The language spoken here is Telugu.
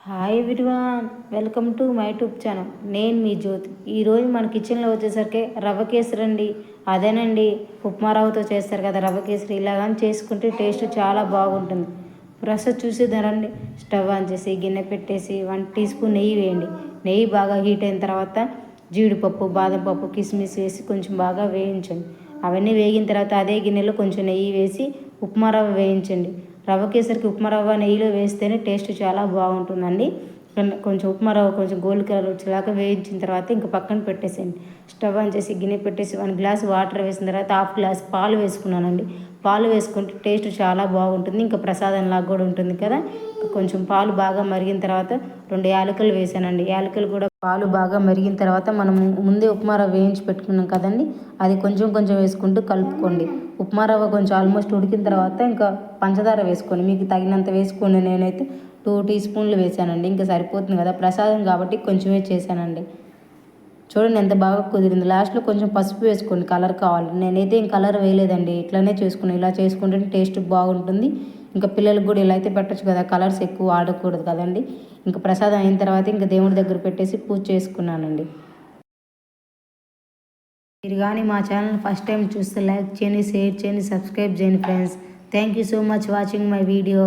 Hi everyone, welcome to my YouTube channel. నేను మీ జ్యోతి. ఈరోజు మన కిచెన్లో వచ్చేసరికి రవ్వ కేసరి అండి. అదేనండి, ఉప్మా రవ్వతో చేస్తారు కదా రవ్వ కేసరి. ఇలాగని చేసుకుంటే టేస్ట్ చాలా బాగుంటుంది. ప్రాసెస్ చూసేదారండి. స్టవ్ ఆన్ చేసి గిన్నె పెట్టేసి 1 టీ స్పూన్ నెయ్యి వేయండి. నెయ్యి బాగా హీట్ అయిన తర్వాత జీడిపప్పు, బాదం పప్పు, కిస్మిస్ వేసి కొంచెం బాగా వేయించండి. అవన్నీ వేగిన తర్వాత అదే గిన్నెలో కొంచెం నెయ్యి వేసి ఉప్మా రవ్వ వేయించండి. రవ్వ కేసరికి ఉప్మా రవ్వ నెయ్యిలో వేస్తేనే టేస్ట్ చాలా బాగుంటుందండి. కొంచెం ఉప్మా రవ్వ కొంచెం గోల్డ్ కలర్ వచ్చేలాగా వేయించిన తర్వాత ఇంకా పక్కన పెట్టేసేయండి. స్టవ్ ఆన్ చేసి గిన్నె పెట్టేసి 1 గ్లాస్ వాటర్ వేసిన తర్వాత 1/2 గ్లాస్ పాలు వేసుకున్నానండి. పాలు వేసుకుంటే టేస్ట్ చాలా బాగుంటుంది. ఇంకా ప్రసాదంలాగా కూడా ఉంటుంది కదా. కొంచెం పాలు బాగా మరిగిన తర్వాత 2 యాలకులు వేసానండి. యాలకులు కూడా పాలు బాగా మరిగిన తర్వాత మనం ముందే ఉప్మా రవ్వ వేయించి పెట్టుకున్నాం కదండి, అది కొంచెం కొంచెం వేసుకుంటూ కలుపుకోండి. ఉప్మా రవ్వ కొంచెం ఆల్మోస్ట్ ఉడికిన తర్వాత ఇంకా పంచదార వేసుకోండి. మీకు తగినంత వేసుకోండి. నేనైతే 2 టీ స్పూన్లు వేసానండి. ఇంకా సరిపోతుంది కదా, ప్రసాదం కాబట్టి కొంచెమే చేశానండి. చూడండి ఎంత బాగా కుదిరింది. లాస్ట్లో కొంచెం పసుపు వేసుకోండి, కలర్ కావాలి. నేనైతే ఏం కలర్ వేయలేదండి, ఇట్లానే చేసుకున్నాను. ఇలా చేసుకుంటే టేస్ట్ బాగుంటుంది. ఇంకా పిల్లలకు కూడా ఇలా అయితే పెట్టచ్చు కదా, కలర్స్ ఎక్కువ ఆడకూడదు కదండి. ఇంకా ప్రసాదం అయిన తర్వాత ఇంకా దేవుడి దగ్గర పెట్టేసి పూజ చేసుకున్నానండి. మీరు కానీ మా ఛానల్ ఫస్ట్ టైం చూస్తే లైక్ చేయండి, షేర్ చేయండి, సబ్స్క్రైబ్ చేయండి friends. Thank you so much watching my video.